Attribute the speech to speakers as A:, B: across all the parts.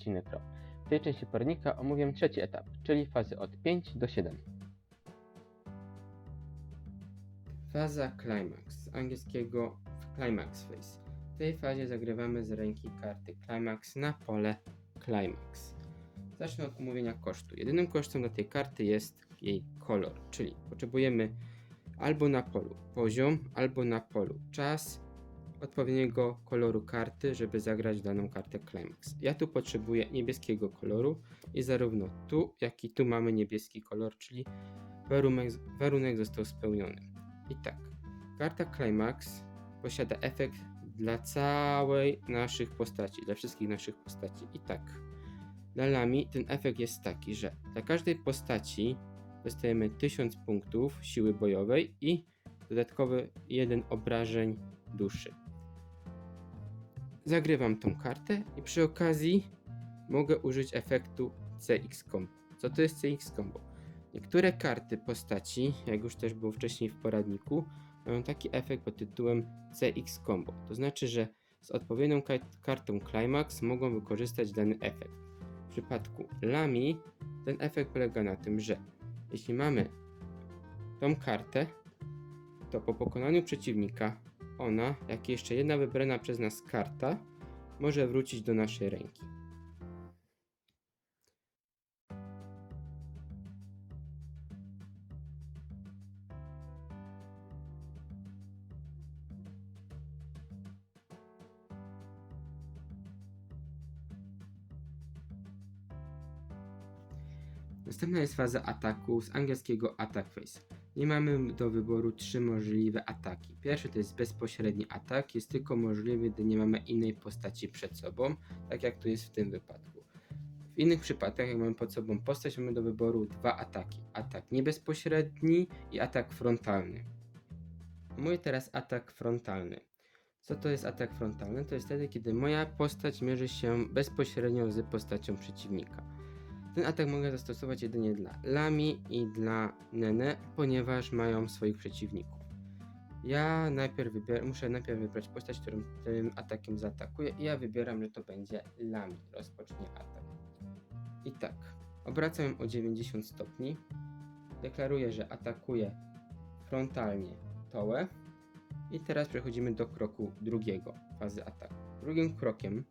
A: odcinek RO. W tej części poradnika omówię trzeci etap, czyli fazy od 5 do 7. Faza Climax, z angielskiego Climax Phase. W tej fazie zagrywamy z ręki karty Climax na pole Climax. Zacznę od omówienia kosztu. Jedynym kosztem dla tej karty jest jej kolor, czyli potrzebujemy albo na polu poziom, albo na polu czas odpowiedniego koloru karty, żeby zagrać daną kartę Climax. Ja tu potrzebuję niebieskiego koloru i zarówno tu, jak i tu mamy niebieski kolor, czyli warunek został spełniony. I tak, karta Climax posiada efekt dla całej naszych postaci, dla wszystkich naszych postaci. I tak, dla Lami ten efekt jest taki, że dla każdej postaci dostajemy 1000 punktów siły bojowej i dodatkowy 1 obrażeń duszy. Zagrywam tą kartę i przy okazji mogę użyć efektu CX Combo. Co to jest CX Combo? Niektóre karty postaci, jak już też było wcześniej w poradniku, mają taki efekt pod tytułem CX Combo. To znaczy, że z odpowiednią kartą Climax mogą wykorzystać dany efekt. W przypadku Lami ten efekt polega na tym, że jeśli mamy tą kartę, to po pokonaniu przeciwnika ona, jak i jeszcze jedna wybrana przez nas karta, może wrócić do naszej ręki. Następna jest faza ataku, z angielskiego Attack Phase. Nie mamy do wyboru 3 możliwe ataki. Pierwszy to jest bezpośredni atak, jest tylko możliwy, gdy nie mamy innej postaci przed sobą, tak jak to jest w tym wypadku. W innych przypadkach, jak mamy pod sobą postać, mamy do wyboru 2 ataki. Atak niebezpośredni i atak frontalny. Mówię teraz atak frontalny. Co to jest atak frontalny? To jest wtedy, kiedy moja postać mierzy się bezpośrednio z postacią przeciwnika. Ten atak mogę zastosować jedynie dla Lami i dla Nene, ponieważ mają swoich przeciwników. Ja muszę najpierw wybrać postać, którą tym atakiem zaatakuję, i ja wybieram, że to będzie Lami. Rozpocznie atak. I tak, obracam ją o 90 stopni. Deklaruję, że atakuję frontalnie Tołę. I teraz przechodzimy do kroku drugiego, fazy ataku. Drugim krokiem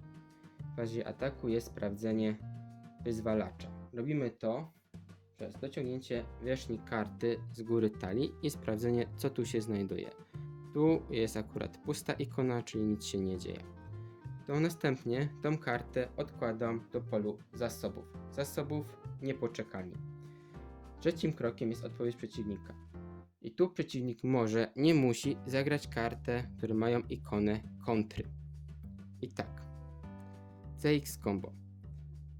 A: w fazie ataku jest sprawdzenie wyzwalacza. Robimy to przez dociągnięcie wierzchniej karty z góry talii i sprawdzenie, co tu się znajduje. Tu jest akurat pusta ikona, czyli nic się nie dzieje. To następnie tą kartę odkładam do polu zasobów niepoczekalni. Trzecim krokiem jest odpowiedź przeciwnika. I tu przeciwnik może, nie musi zagrać kartę, które mają ikonę kontry. I tak, CX Combo.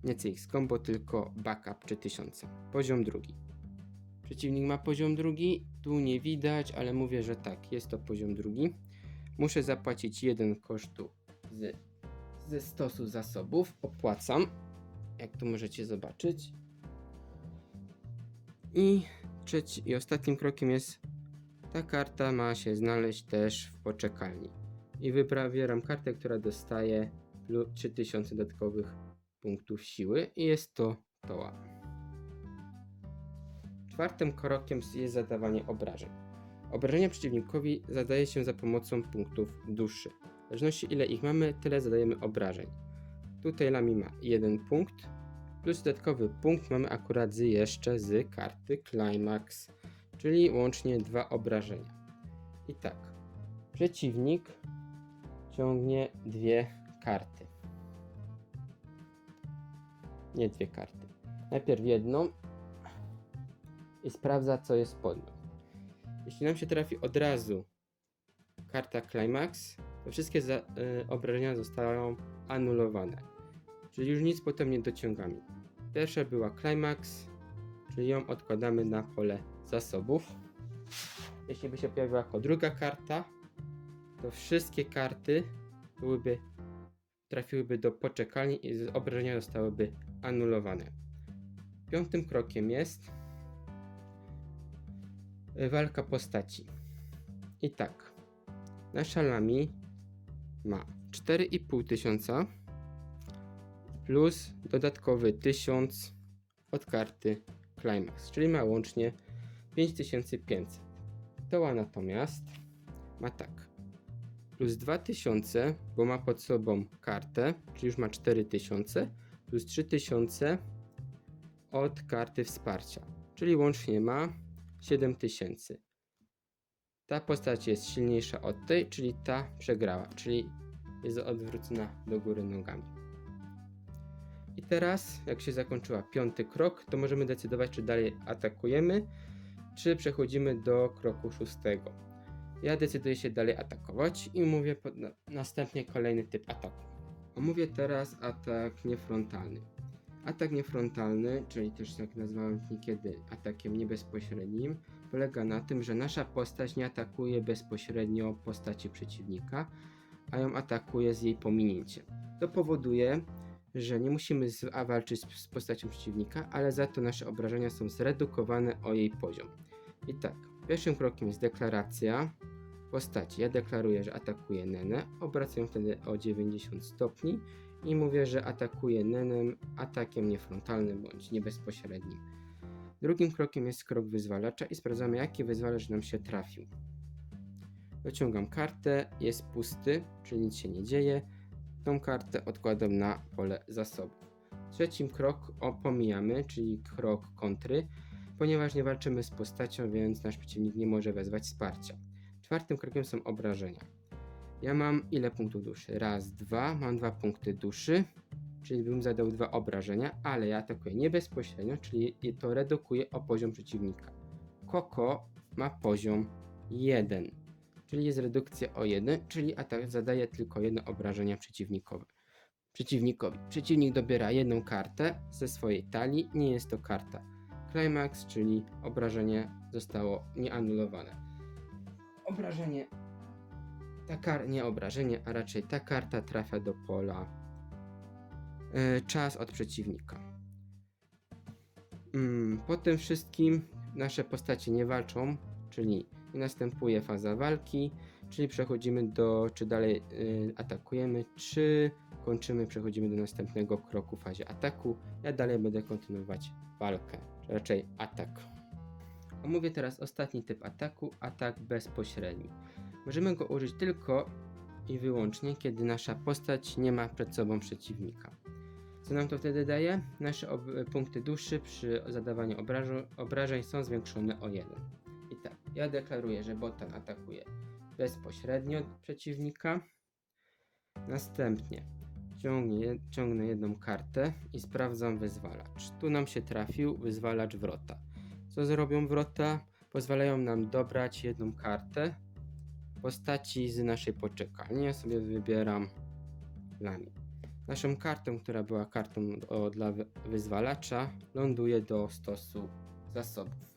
A: Nie CX Combo, tylko Backup 3000. Poziom drugi. Przeciwnik ma poziom drugi, tu nie widać, ale mówię, że tak, jest to poziom drugi. Muszę zapłacić 1 kosztu ze stosu zasobów. Opłacam, jak tu możecie zobaczyć. I trzeci i ostatnim krokiem jest, ta karta ma się znaleźć też w poczekalni. I wybieram kartę, która dostaje 3000 dodatkowych punktów siły i jest to Toła. Czwartym krokiem jest zadawanie obrażeń. Obrażenia przeciwnikowi zadaje się za pomocą punktów duszy. W zależności ile ich mamy, tyle zadajemy obrażeń. Tutaj Lami ma 1 punkt, plus dodatkowy punkt mamy akurat jeszcze z karty Climax, czyli łącznie 2 obrażenia. I tak, przeciwnik ciągnie 2 karty. Nie 2 karty. Najpierw jedną i sprawdza, co jest pod nią. Jeśli nam się trafi od razu karta Climax, to wszystkie obrażenia zostają anulowane. Czyli już nic potem nie dociągamy. Pierwsza była Climax, czyli ją odkładamy na pole zasobów. Jeśli by się pojawiła jako druga karta, to wszystkie karty trafiłyby do poczekalni i obrażenia zostałyby anulowane. Piątym krokiem jest walka postaci. I tak, nasza Lami ma 4500 plus dodatkowy 1000 od karty Climax, czyli ma łącznie 5500. Toła natomiast ma tak, plus 2000, bo ma pod sobą kartę, czyli już ma 4000, plus 3000 od karty wsparcia, czyli łącznie ma 7000. Ta postać jest silniejsza od tej, czyli ta przegrała, czyli jest odwrócona do góry nogami. I teraz, jak się zakończyła 5. krok, to możemy decydować, czy dalej atakujemy, czy przechodzimy do kroku 6. Ja decyduję się dalej atakować i mówię następnie kolejny typ ataku. Omówię teraz atak niefrontalny. Atak niefrontalny, czyli też jak nazwałem niekiedy atakiem niebezpośrednim, polega na tym, że nasza postać nie atakuje bezpośrednio postaci przeciwnika, a ją atakuje z jej pominięciem. To powoduje, że nie musimy walczyć z postacią przeciwnika, ale za to nasze obrażenia są zredukowane o jej poziom. I tak, pierwszym krokiem jest deklaracja postaci. Ja deklaruję, że atakuję Nenę, obracam wtedy o 90 stopni i mówię, że atakuję Nenem atakiem niefrontalnym bądź niebezpośrednim. Drugim krokiem jest krok wyzwalacza i sprawdzamy, jaki wyzwalacz nam się trafił. Wyciągam kartę, jest pusty, czyli nic się nie dzieje. Tą kartę odkładam na pole zasobów. Trzecim krok pomijamy, czyli krok kontry, ponieważ nie walczymy z postacią, więc nasz przeciwnik nie może wezwać wsparcia. Czwartym krokiem są obrażenia. Ja mam ile punktów duszy? Raz, dwa, mam 2 punkty duszy, czyli bym zadał 2 obrażenia, ale ja atakuję nie bezpośrednio, czyli to redukuje o poziom przeciwnika. Koko ma poziom 1, czyli jest redukcja o 1, czyli atak zadaje tylko 1 obrażenia przeciwnikowi. Przeciwnik dobiera 1 kartę ze swojej talii, nie jest to karta Climax, czyli obrażenie zostało nieanulowane. Obrażenie, nie obrażenie, a raczej ta karta trafia do pola czas od przeciwnika. Po tym wszystkim nasze postacie nie walczą, czyli nie następuje faza walki, czyli przechodzimy do, czy dalej atakujemy, czy kończymy, przechodzimy do następnego kroku w fazie ataku. Ja dalej będę kontynuować walkę, czy raczej atak. Omówię teraz ostatni typ ataku, atak bezpośredni. Możemy go użyć tylko i wyłącznie, kiedy nasza postać nie ma przed sobą przeciwnika. Co nam to wtedy daje? Nasze punkty duszy przy zadawaniu obrażeń są zwiększone o 1. I tak, ja deklaruję, że botan atakuje bezpośrednio przeciwnika. Następnie ciągnę jedną kartę i sprawdzam wyzwalacz. Tu nam się trafił wyzwalacz wrota. Co zrobią wrota? Pozwalają nam dobrać jedną kartę postaci z naszej poczekalni. Ja sobie wybieram Lami. Naszą kartą, która była kartą dla wyzwalacza, ląduje do stosu zasobów.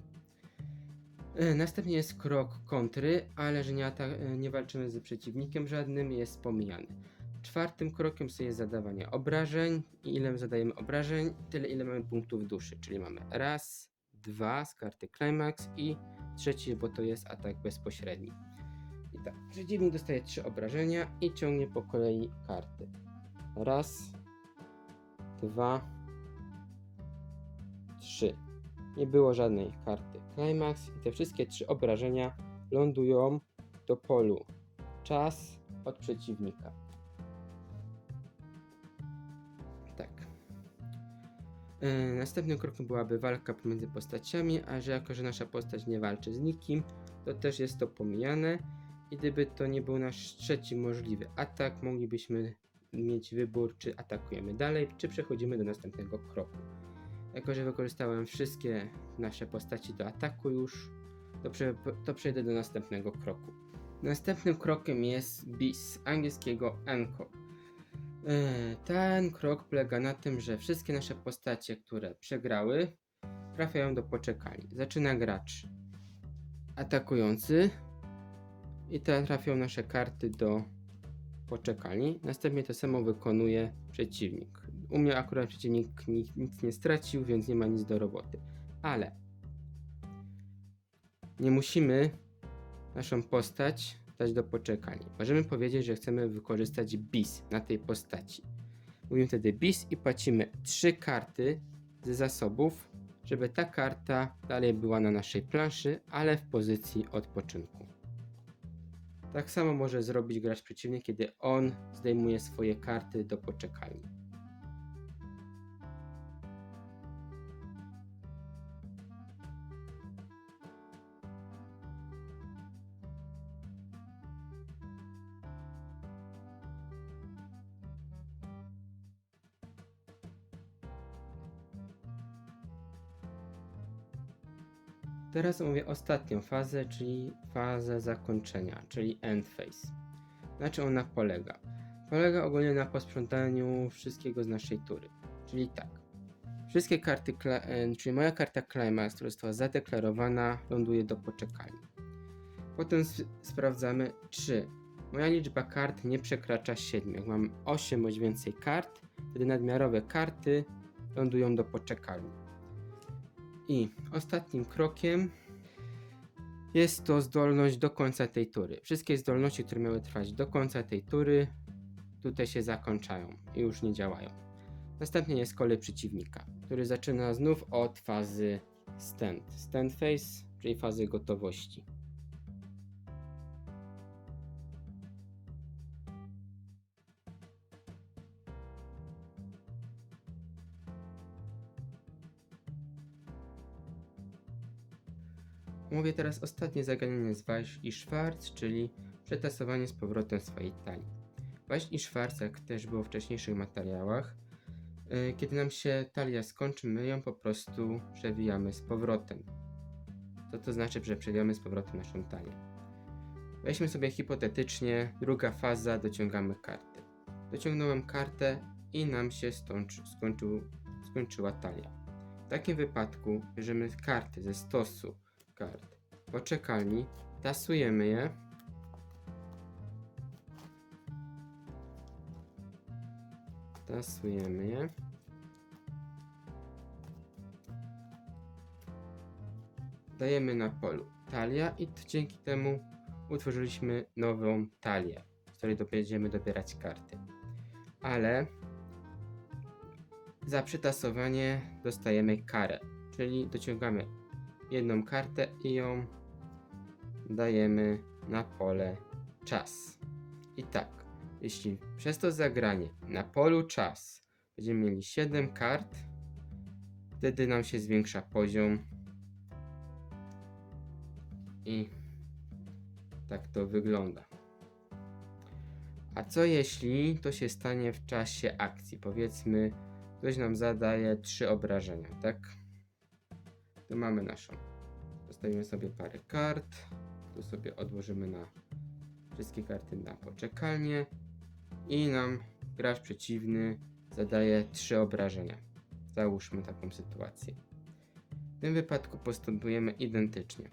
A: Następnie jest krok kontry, ale że nie walczymy z przeciwnikiem żadnym, jest pomijany. Czwartym krokiem jest zadawanie obrażeń i ile zadajemy obrażeń, tyle ile mamy punktów duszy, czyli mamy raz, 2 z karty Climax i trzeci, bo to jest atak bezpośredni. I tak, przeciwnik dostaje 3 obrażenia i ciągnie po kolei karty. Raz, 2, 3. Nie było żadnej karty Climax i te wszystkie 3 obrażenia lądują do polu czas od przeciwnika. Tak. Następnym krokiem byłaby walka pomiędzy postaciami, a że jako, że nasza postać nie walczy z nikim, to też jest to pomijane i gdyby to nie był nasz trzeci możliwy atak, moglibyśmy mieć wybór, czy atakujemy dalej, czy przechodzimy do następnego kroku. Jako, że wykorzystałem wszystkie nasze postaci do ataku już, to przejdę do następnego kroku. Następnym krokiem jest BIS, z angielskiego Encore. Ten krok polega na tym, że wszystkie nasze postacie, które przegrały, trafiają do poczekalni. Zaczyna gracz atakujący i teraz trafią nasze karty do poczekalni. Następnie to samo wykonuje przeciwnik. U mnie akurat przeciwnik nic nie stracił, więc nie ma nic do roboty. Ale nie musimy naszą postać dać do poczekalni. Możemy powiedzieć, że chcemy wykorzystać BIS na tej postaci. Mówimy wtedy bis i płacimy 3 karty ze zasobów, żeby ta karta dalej była na naszej planszy, ale w pozycji odpoczynku. Tak samo może zrobić gracz przeciwny, kiedy on zdejmuje swoje karty do poczekalni. Teraz omówię ostatnią fazę, czyli fazę zakończenia, czyli end phase. Na czym ona polega? Polega ogólnie na posprzątaniu wszystkiego z naszej tury. Czyli tak. Wszystkie karty, czyli moja karta Climax, która została zadeklarowana, ląduje do poczekalni. Potem sprawdzamy, czy moja liczba kart nie przekracza 7. Jak mam 8 bądź więcej kart, wtedy nadmiarowe karty lądują do poczekalni. I ostatnim krokiem jest to zdolność do końca tej tury. Wszystkie zdolności, które miały trwać do końca tej tury, tutaj się zakończają i już nie działają. Następnie jest kolej przeciwnika, który zaczyna znów od fazy stand phase, czyli fazy gotowości. Mówię teraz ostatnie zagadnienie z Weiss i Schwarz, czyli przetasowanie z powrotem swojej talii. Weiss i Schwarz, jak też było w wcześniejszych materiałach, kiedy nam się talia skończy, my ją po prostu przewijamy z powrotem. Co to znaczy, że przewijamy z powrotem naszą talię? Weźmy sobie hipotetycznie, druga faza, dociągamy kartę. Dociągnąłem kartę i nam się skończyła talia. W takim wypadku bierzemy karty ze stosu kart poczekalni, tasujemy je. Dajemy na polu talia i dzięki temu utworzyliśmy nową talię, z której będziemy dobierać karty. Ale za przetasowanie dostajemy karę, czyli dociągamy jedną kartę i ją dajemy na pole czas. I tak, jeśli przez to zagranie na polu czas będziemy mieli 7 kart, wtedy nam się zwiększa poziom i tak to wygląda. A co jeśli to się stanie w czasie akcji? Powiedzmy, ktoś nam zadaje 3 obrażenia, tak? Tu mamy naszą. Zostawimy sobie parę kart. Tu sobie odłożymy na wszystkie karty na poczekalnię. I nam gracz przeciwny zadaje 3 obrażenia. Załóżmy taką sytuację. W tym wypadku postępujemy identycznie.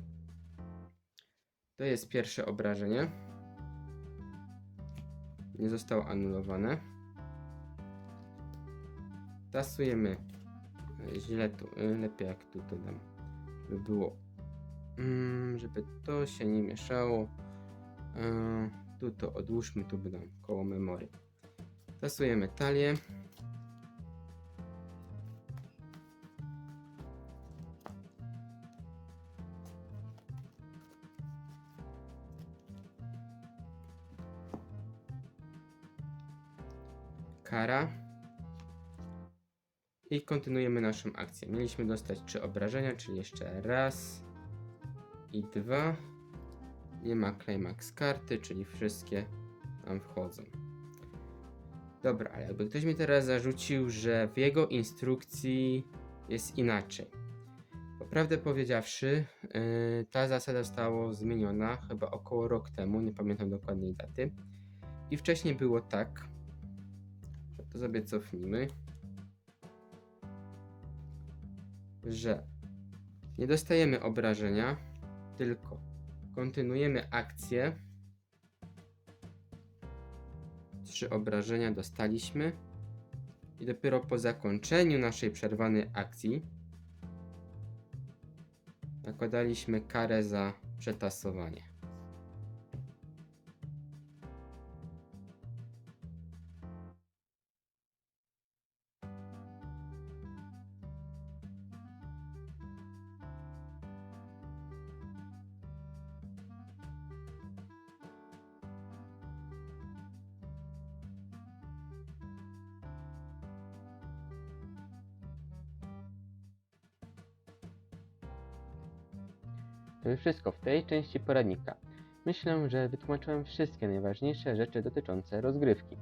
A: To jest pierwsze obrażenie. Nie zostało anulowane. Tasujemy. Źle tu, lepiej jak tu to dam. Żeby było. Żeby to się nie mieszało. Tu to odłóżmy, tu by dam koło memory. Tasujemy talię. Kara. I kontynuujemy naszą akcję. Mieliśmy dostać 3 obrażenia, czyli jeszcze raz i 2. Nie ma Climax karty, czyli wszystkie nam wchodzą. Dobra, ale jakby ktoś mi teraz zarzucił, że w jego instrukcji jest inaczej. Prawdę powiedziawszy, ta zasada została zmieniona chyba około rok temu, nie pamiętam dokładnej daty. I wcześniej było tak, to sobie cofnijmy, że nie dostajemy obrażenia, tylko kontynuujemy akcję. 3 obrażenia dostaliśmy i dopiero po zakończeniu naszej przerwanej akcji nakładaliśmy karę za przetasowanie.
B: To już wszystko w tej części poradnika. Myślę, że wytłumaczyłem wszystkie najważniejsze rzeczy dotyczące rozgrywki.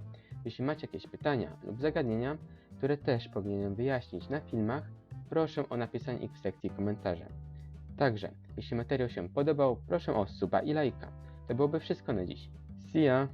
B: Jeśli macie jakieś pytania lub zagadnienia, które też powinienem wyjaśnić na filmach, proszę o napisanie ich w sekcji komentarzy. Także, jeśli materiał się podobał, proszę o suba i lajka. To byłoby wszystko na dziś. See ya!